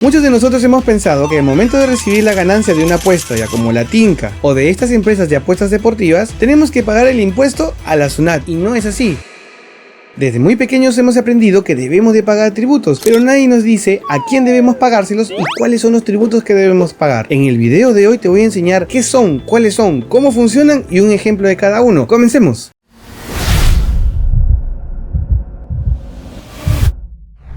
Muchos de nosotros hemos pensado que al momento de recibir la ganancia de una apuesta, ya como la Tinka o de estas empresas de apuestas deportivas, tenemos que pagar el impuesto a la SUNAT, y no es así. Desde muy pequeños hemos aprendido que debemos de pagar tributos, pero nadie nos dice a quién debemos pagárselos y cuáles son los tributos que debemos pagar. En el video de hoy te voy a enseñar qué son, cuáles son, cómo funcionan y un ejemplo de cada uno. ¡Comencemos!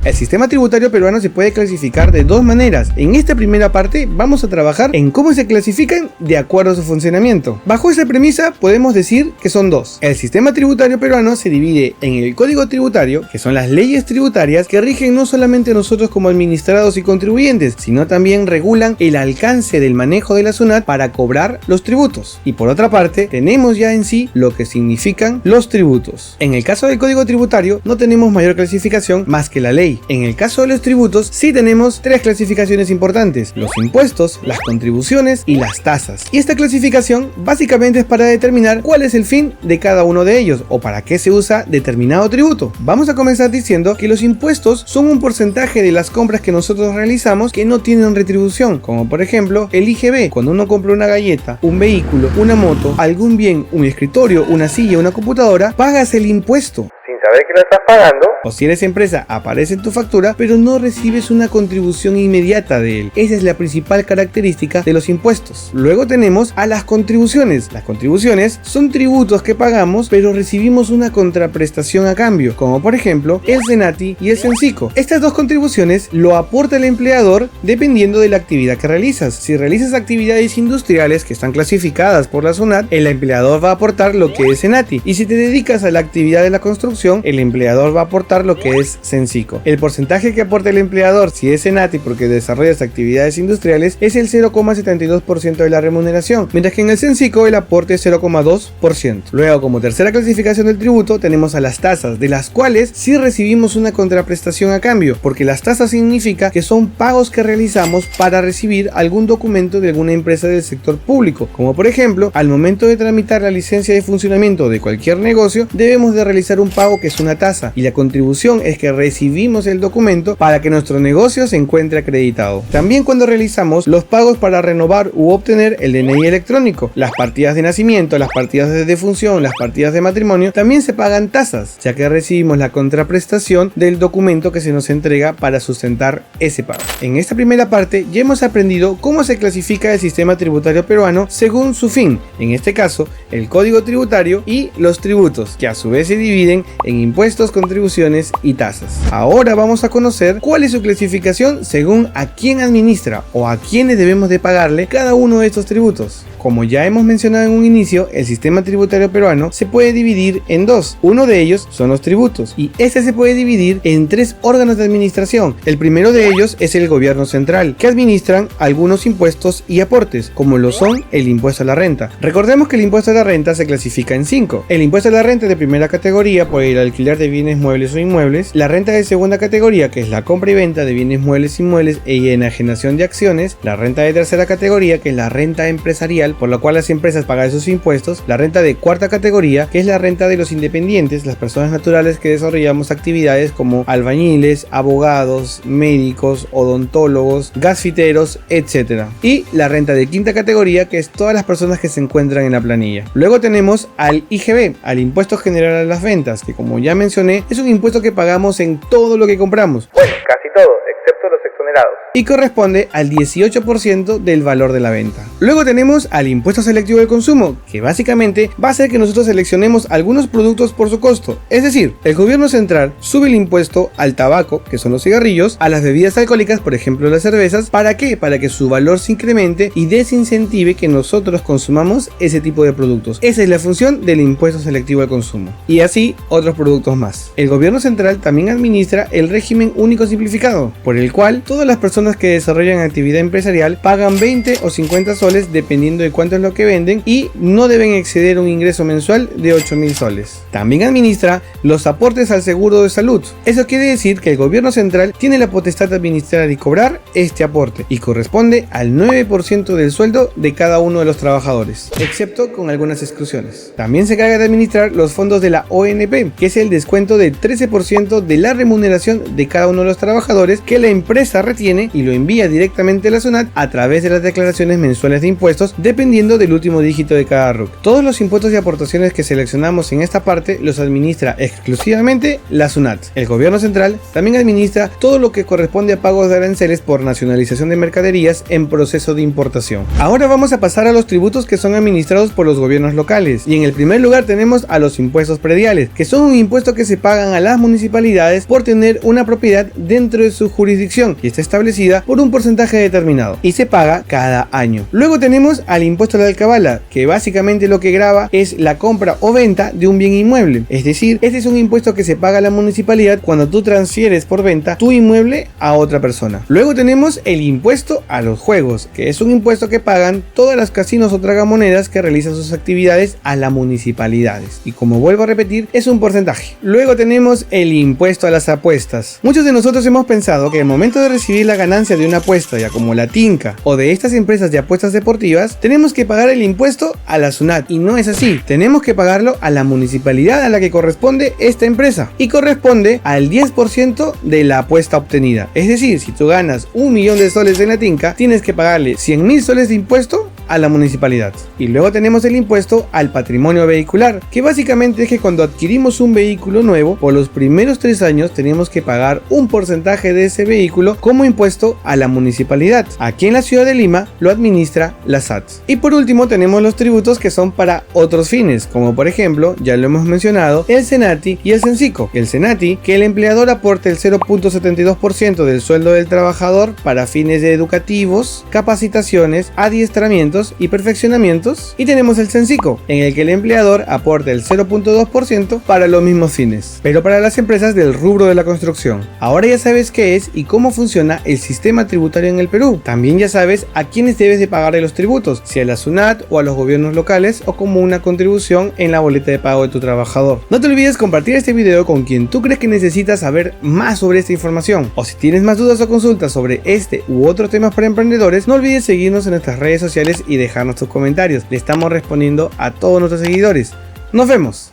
El sistema tributario peruano se puede clasificar de dos maneras. En esta primera parte vamos a trabajar en cómo se clasifican de acuerdo a su funcionamiento. Bajo esa premisa podemos decir que son dos. El sistema tributario peruano se divide en el Código Tributario, que son las leyes tributarias que rigen no solamente a nosotros como administrados y contribuyentes, sino también regulan el alcance del manejo de la SUNAT para cobrar los tributos. Y por otra parte, tenemos ya en sí lo que significan los tributos. En el caso del Código Tributario no tenemos mayor clasificación más que la ley. En el caso de los tributos sí tenemos tres clasificaciones importantes: los impuestos, las contribuciones y las tasas. Y esta clasificación básicamente es para determinar cuál es el fin de cada uno de ellos o para qué se usa determinado tributo. Vamos a comenzar diciendo que los impuestos son un porcentaje de las compras que nosotros realizamos que no tienen retribución, como por ejemplo el IGB. Cuando uno compra una galleta, un vehículo, una moto, algún bien, un escritorio, una silla, una computadora, pagas el impuesto sin saber que lo estás pagando. O si eres empresa, aparece en tu factura, pero no recibes una contribución inmediata de él. Esa es la principal característica de los impuestos. Luego tenemos a las contribuciones. Las contribuciones son tributos que pagamos, pero recibimos una contraprestación a cambio, como por ejemplo el SENATI y el CENCICO. Estas dos contribuciones lo aporta el empleador dependiendo de la actividad que realizas. Si realizas actividades industriales que están clasificadas por la SUNAT, el empleador va a aportar lo que es SENATI. Y si te dedicas a la actividad de la construcción, el empleador va a aportar lo que es CENCICO. El porcentaje que aporta el empleador si es SENATI porque desarrollas actividades industriales es el 0,72% de la remuneración, mientras que en el CENCICO el aporte es 0,2%. Luego, como tercera clasificación del tributo, tenemos a las tasas, de las cuales sí recibimos una contraprestación a cambio, porque las tasas significa que son pagos que realizamos para recibir algún documento de alguna empresa del sector público, como por ejemplo, al momento de tramitar la licencia de funcionamiento de cualquier negocio, debemos de realizar un pago que es una tasa, y la contribución es que recibimos el documento para que nuestro negocio se encuentre acreditado. También cuando realizamos los pagos para renovar u obtener el DNI electrónico, las partidas de nacimiento, las partidas de defunción, las partidas de matrimonio, también se pagan tasas, ya que recibimos la contraprestación del documento que se nos entrega para sustentar ese pago. En esta primera parte ya hemos aprendido cómo se clasifica el sistema tributario peruano según su fin, en este caso el Código Tributario y los tributos, que a su vez se dividen en impuestos, contribuciones y tasas. Ahora vamos a conocer cuál es su clasificación según a quién administra o a quiénes debemos de pagarle cada uno de estos tributos. Como ya hemos mencionado en un inicio, el sistema tributario peruano se puede dividir en dos. Uno de ellos son los tributos, y este se puede dividir en tres órganos de administración. El primero de ellos es el gobierno central, que administran algunos impuestos y aportes, como lo son el impuesto a la renta. Recordemos que el impuesto a la renta se clasifica en 5. El impuesto a la renta de primera categoría por el alquiler de bienes muebles o inmuebles, la renta de segunda categoría, que es la compra y venta de bienes muebles e inmuebles y enajenación de acciones, la renta de tercera categoría, que es la renta empresarial, por la cual las empresas pagan esos impuestos, la renta de cuarta categoría, que es la renta de los independientes, las personas naturales que desarrollamos actividades como albañiles, abogados, médicos, odontólogos, gasfiteros, etc. Y la renta de quinta categoría, que es todas las personas que se encuentran en la planilla. Luego tenemos al IGB, al impuesto general a las ventas, que como ya mencioné, es un impuesto que pagamos en todo lo que compramos. Bueno, casi todo, excepto los exonerados. Y corresponde al 18% del valor de la venta. Luego tenemos al impuesto selectivo del consumo, que básicamente va a hacer que nosotros seleccionemos algunos productos por su costo. Es decir, el gobierno central sube el impuesto al tabaco, que son los cigarrillos, a las bebidas alcohólicas, por ejemplo las cervezas. ¿Para qué? Para que su valor se incremente y desincentive que nosotros consumamos ese tipo de productos. Esa es la función del impuesto selectivo al consumo. Y así otros productos más. El gobierno central también administra el régimen único simplificado, por el cual todas las personas que desarrollan actividad empresarial pagan 20 o 50 soles dependiendo de cuánto es lo que venden y no deben exceder un ingreso mensual de 8.000 soles. También administra los aportes al seguro de salud. Eso quiere decir que el gobierno central tiene la potestad de administrar y cobrar este aporte y corresponde al 9% del sueldo de cada uno de los trabajadores, excepto con algunas exclusiones. También se encarga de administrar los fondos de la ONP, que es el descuento del 13% de la remuneración de cada uno de los trabajadores que la empresa retiene y lo envía directamente a la SUNAT a través de las declaraciones mensuales de impuestos, dependiendo del último dígito de cada RUC. Todos los impuestos y aportaciones que seleccionamos en esta parte los administra exclusivamente la SUNAT. El gobierno central también administra todo lo que corresponde a pagos de aranceles por nacionalización de mercaderías en proceso de importación. Ahora vamos a pasar a los tributos que son administrados por los gobiernos locales, y en el primer lugar tenemos a los impuestos prediales, que son un impuesto que se pagan a las municipalidades por tener una propiedad dentro de su jurisdicción y está establecida por un porcentaje determinado y se paga cada año. Luego tenemos al impuesto a la alcabala, que básicamente lo que grava es la compra o venta de un bien inmueble, es decir, este es un impuesto que se paga a la municipalidad cuando tú transfieres por venta tu inmueble a otra persona. Luego tenemos el impuesto a los juegos, que es un impuesto que pagan todas las casinos o tragamonedas que realizan sus actividades a las municipalidades, y como vuelvo a repetir, es un porcentaje. Luego tenemos el impuesto a las apuestas. Muchos de nosotros hemos pensado que al momento de recibir la ganancia de una apuesta, ya como la Tinca o de estas empresas de apuestas deportivas, tenemos que pagar el impuesto a la SUNAT, y no es así. Tenemos que pagarlo a la municipalidad a la que corresponde esta empresa, y corresponde al 10% de la apuesta obtenida. Es decir, si tú ganas 1 millón de soles en la Tinca, tienes que pagarle 100.000 soles de impuesto a la municipalidad. Y luego tenemos el impuesto al patrimonio vehicular, que básicamente es que cuando adquirimos un vehículo nuevo, por los primeros 3 años tenemos que pagar un porcentaje de ese vehículo como impuesto a la municipalidad. Aquí en la ciudad de Lima lo administra la SAT. Y por último tenemos los tributos que son para otros fines, como por ejemplo, ya lo hemos mencionado, el SENATI y el CENSICO. El SENATI, que el empleador aporte el 0.72% del sueldo del trabajador para fines educativos, capacitaciones, adiestramientos y perfeccionamientos. Y tenemos el CENSICO, en el que el empleador aporta el 0.2% para los mismos fines, pero para las empresas del rubro de la construcción. Ahora ya sabes qué es y cómo funciona el sistema tributario en el Perú. También ya sabes a quiénes debes de pagarle los tributos, si a la SUNAT o a los gobiernos locales o como una contribución en la boleta de pago de tu trabajador. No te olvides compartir este video con quien tú crees que necesitas saber más sobre esta información, o si tienes más dudas o consultas sobre este u otros temas para emprendedores, no olvides seguirnos en nuestras redes sociales y dejarnos tus comentarios. Le estamos respondiendo a todos nuestros seguidores. ¡Nos vemos!